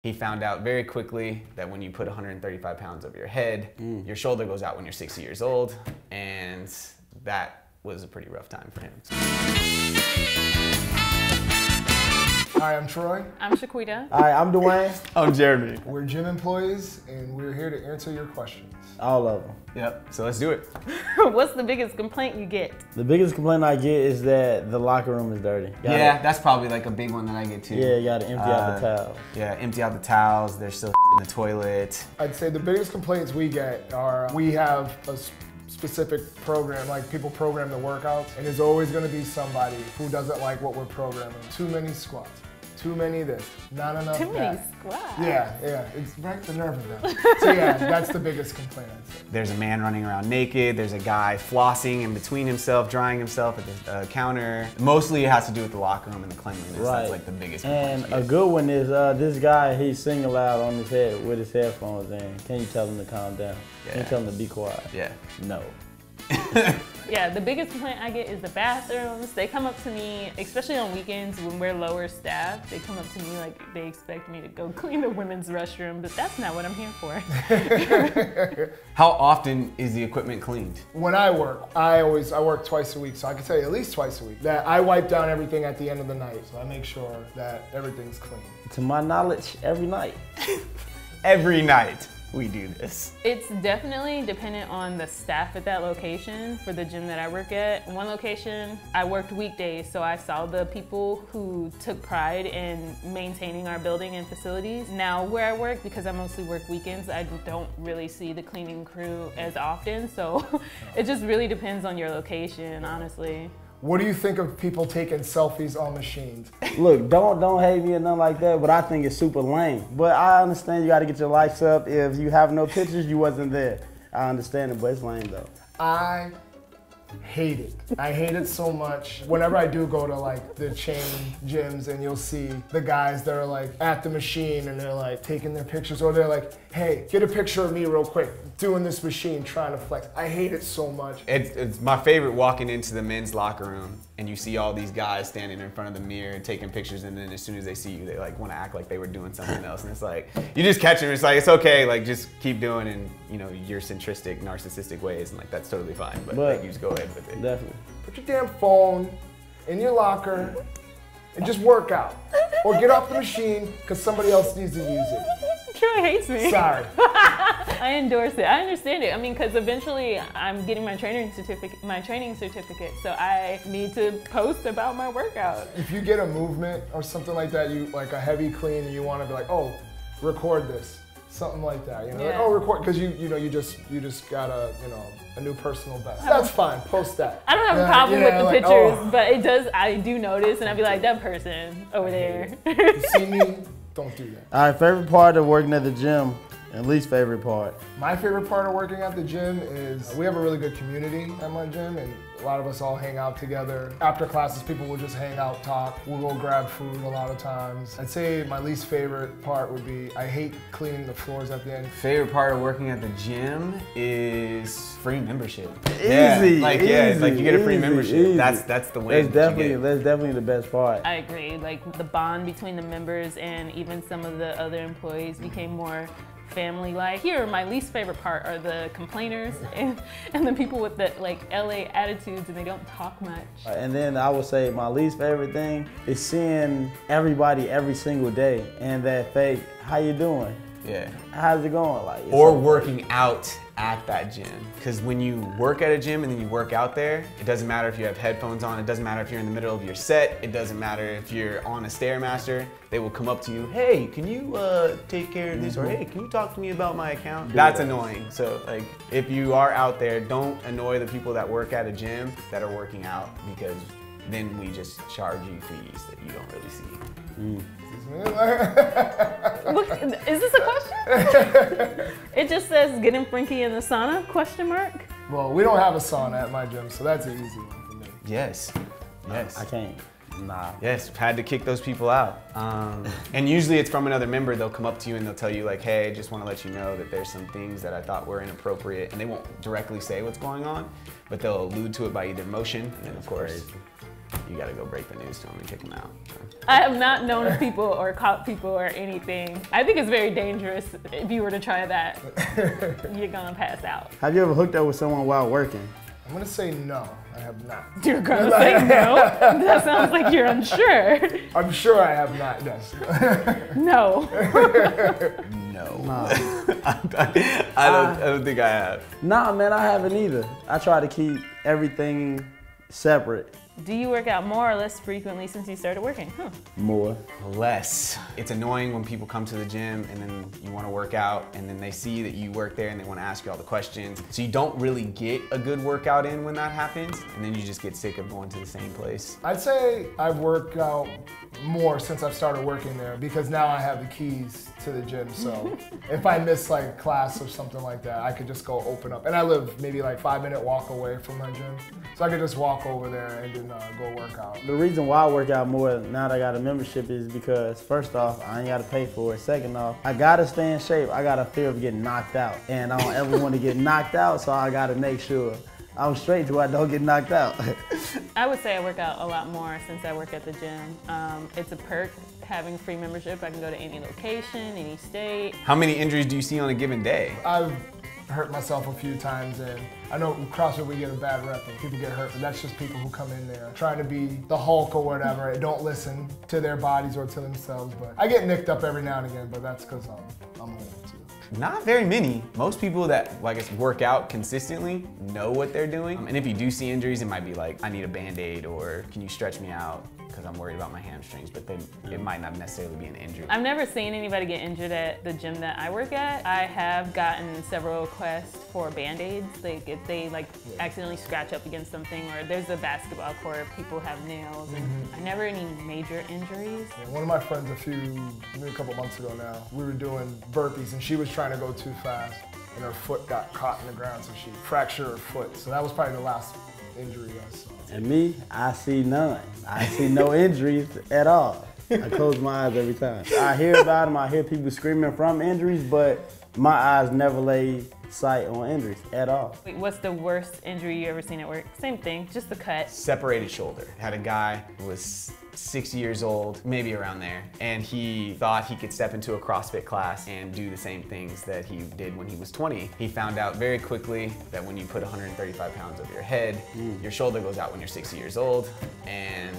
He found out very quickly that when you put 135 pounds over your head, your shoulder goes out when you're 60 years old, and that was a pretty rough time for him. Hi, I'm Troy. I'm Shaquita. Hi, I'm Dwayne. I'm Jeremy. We're gym employees, and we're here to answer your questions. All of them. Yep, so let's do it. What's the biggest complaint you get? The biggest complaint I get is that the locker room is dirty. Yeah, that's probably like a big one that I get too. Yeah, you gotta empty out the towels. Yeah, empty out the towels. There's still in the toilet. I'd say the biggest complaints we get are we have a specific program, like people program the workouts, and there's always gonna be somebody who doesn't like what we're programming. Too many squats. Too many this, not enough Too many that. squats. Yeah, it's right the nerve of them. So yeah, that's the biggest complaint I'd say. There's a man running around naked. There's a guy flossing in between himself, drying himself at the counter. Mostly it has to do with the locker room and the cleanliness. Right. That's like the biggest And complaint. a good one is this guy, he's singing loud on his head with his headphones in. Can you tell him to calm down? Can you tell him to be quiet? Yeah. No. Yeah, the biggest complaint I get is the bathrooms. They come up to me, especially on weekends when we're lower staffed, they come up to me like they expect me to go clean the women's restroom, but that's not what I'm here for. How often is the equipment cleaned? When I work, I work twice a week, so I can tell you at least twice a week that I wipe down everything at the end of the night, so I make sure that everything's clean. To my knowledge, every night. Every night we do this. It's definitely dependent on the staff at that location. For the gym that I work at, one location, I worked weekdays, so I saw the people who took pride in maintaining our building and facilities. Now where I work, because I mostly work weekends, I don't really see the cleaning crew as often, so it just really depends on your location, honestly. What do you think of people taking selfies on machines? Look, don't hate me or nothing like that, but I think it's super lame. But I understand you gotta get your likes up. If you have no pictures, you wasn't there. I understand it, but it's lame though. I hate it. I hate it so much. Whenever I do go to like the chain gyms and you'll see the guys that are like at the machine and they're like taking their pictures, or they're like, hey, get a picture of me real quick, doing this machine, trying to flex. I hate it so much. It's my favorite walking into the men's locker room and you see all these guys standing in front of the mirror and taking pictures, and then as soon as they see you, they like want to act like they were doing something else, and it's like, you just catch them, it's like, it's okay, like just keep doing in, you know, your centristic, narcissistic ways, and like that's totally fine, but like, you just go ahead with it. Definitely. Put your damn phone in your locker and just work out. Or get off the machine because somebody else needs to use it. Troy hates me. Sorry. I endorse it. I understand it. I mean, because eventually I'm getting my training certificate, so I need to post about my workout. If you get a movement or something like that, you like a heavy clean, and you want to be like, oh, record this, something like that. You know, like, oh, record, because you just got a new personal best. That's fine. Post that. I don't have a problem with the pictures, but I do notice, and I'd be like, that person over there. You see me? Don't do that. All right, favorite part of working at the gym, and least favorite part? My favorite part of working at the gym is we have a really good community at my gym, and a lot of us all hang out together. After classes, people will just hang out, talk. We'll go grab food a lot of times. I'd say my least favorite part would be I hate cleaning the floors at the end. Favorite part of working at the gym is free membership. Easy, like you get a free membership. Easy. That's the way. That's definitely the best part. I agree. Like the bond between the members and even some of the other employees became more family-like. Here, my least favorite part are the complainers and the people with the like LA attitudes, and they don't talk much. And then I would say my least favorite thing is seeing everybody every single day and that fake, how you doing? Yeah. How's it going? Like, or working out at that gym. Because when you work at a gym and then you work out there, it doesn't matter if you have headphones on, it doesn't matter if you're in the middle of your set, it doesn't matter if you're on a Stairmaster, they will come up to you, hey, can you take care of this? Or hey, can you talk to me about my account? That's annoying. So like, if you are out there, don't annoy the people that work at a gym that are working out, because then we just charge you fees that you don't really see. Look, is this a question? It just says getting Frankie in the sauna, question mark? Well, we don't have a sauna at my gym, so that's an easy one for me. Yes. Yes. I can't. Nah. Yes, had to kick those people out. And usually it's from another member. They'll come up to you and they'll tell you like, hey, I just want to let you know that there's some things that I thought were inappropriate. And they won't directly say what's going on, but they'll allude to it by either motion and then of course you gotta go break the news to them and kick them out. I have not known people or caught people or anything. I think it's very dangerous if you were to try that. You're gonna pass out. Have you ever hooked up with someone while working? I'm gonna say no, I have not. You're gonna say no? That sounds like you're unsure. I'm sure I have not, yes. No. No. Nah. I don't think I have. Nah, man, I haven't either. I try to keep everything separate. Do you work out more or less frequently since you started working? More. Less. It's annoying when people come to the gym and then you want to work out and then they see that you work there and they want to ask you all the questions. So you don't really get a good workout in when that happens, and then you just get sick of going to the same place. I'd say I've worked out more since I've started working there because now I have the keys to the gym. So if I miss like class or something like that, I could just go open up. And I live maybe like 5-minute walk away from my gym. So I could just walk over there and then go work out. The reason why I work out more now that I got a membership is because first off, I ain't gotta pay for it. Second off, I gotta stay in shape. I got a fear of getting knocked out. And I don't ever want to get knocked out, so I gotta make sure I'm straight so I don't get knocked out. I would say I work out a lot more since I work at the gym. It's a perk having free membership. I can go to any location, any state. How many injuries do you see on a given day? I've hurt myself a few times, and I know CrossFit we get a bad rep and people get hurt, but that's just people who come in there trying to be the Hulk or whatever and don't listen to their bodies or to themselves. But I get nicked up every now and again, but that's because I'm old too. Not very many. Most people that, I guess, work out consistently know what they're doing. And if you do see injuries, it might be like, I need a Band-Aid, or can you stretch me out? Because I'm worried about my hamstrings, but then it might not necessarily be an injury. I've never seen anybody get injured at the gym that I work at. I have gotten several requests for Band-Aids, like if they accidentally scratch up against something, or there's a basketball court, people have nails, and I never any major injuries. Yeah, one of my friends maybe a couple months ago now, we were doing burpees and she was trying to go too fast and her foot got caught in the ground, so she fractured her foot. So that was probably the last injury I saw. And me, I see none. I see no injuries at all. I close my eyes every time. I hear about them, I hear people screaming from injuries, but my eyes never lay sight on injuries at all. Wait, what's the worst injury you ever seen at work? Same thing, just the cut. Separated shoulder. Had a guy who was 6 years old, maybe around there, and he thought he could step into a CrossFit class and do the same things that he did when he was 20. He found out very quickly that when you put 135 pounds over your head, your shoulder goes out when you're 60 years old, and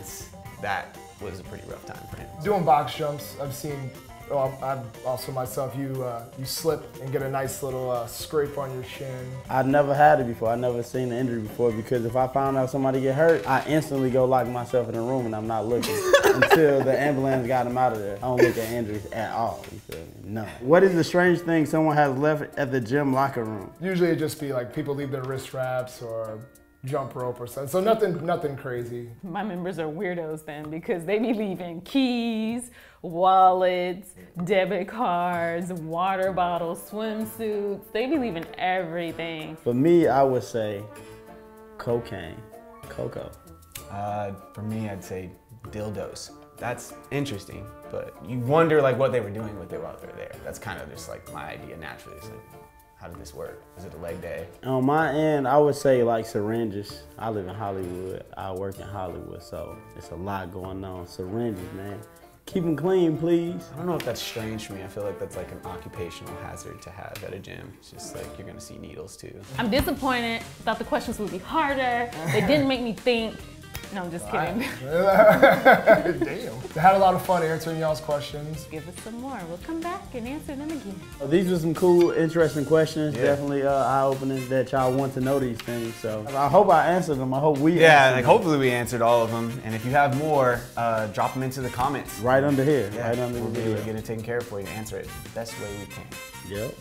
that was a pretty rough time for him. Doing box jumps, I've seen, I've also myself, you slip and get a nice little scrape on your shin. I've never had it before. I've never seen an injury before, because if I found out somebody get hurt, I instantly go lock myself in a room and I'm not looking until the ambulance got him out of there. I don't look at injuries at all. You feel me? No. What is the strange thing someone has left at the gym locker room? Usually it just be like people leave their wrist wraps or jump rope or something. So nothing crazy. My members are weirdos then, because they be leaving keys, wallets, debit cards, water bottles, swimsuits. They be leaving everything. For me, I would say cocaine, cocoa. For me, I'd say dildos. That's interesting, but you wonder what they were doing with it while they were there. That's kind of just my idea naturally. It's how did this work? Is it a leg day? On my end, I would say syringes. I live in Hollywood. I work in Hollywood, so it's a lot going on. Syringes, man. Keep them clean, please. I don't know if that's strange for me. I feel like that's an occupational hazard to have at a gym. It's just you're gonna see needles too. I'm disappointed. Thought the questions would be harder. They didn't make me think. No, I'm just kidding. Damn. I had a lot of fun answering y'all's questions. Give us some more. We'll come back and answer them again. These were some cool, interesting questions. Yeah. Definitely eye-opening that y'all want to know these things. So I hope I answered them. I hope we answered them. Hopefully we answered all of them. And if you have more, drop them into the comments. Right under here. Yeah, right under the video. We'll get it taken care of for you. Answer it the best way we can. Yep.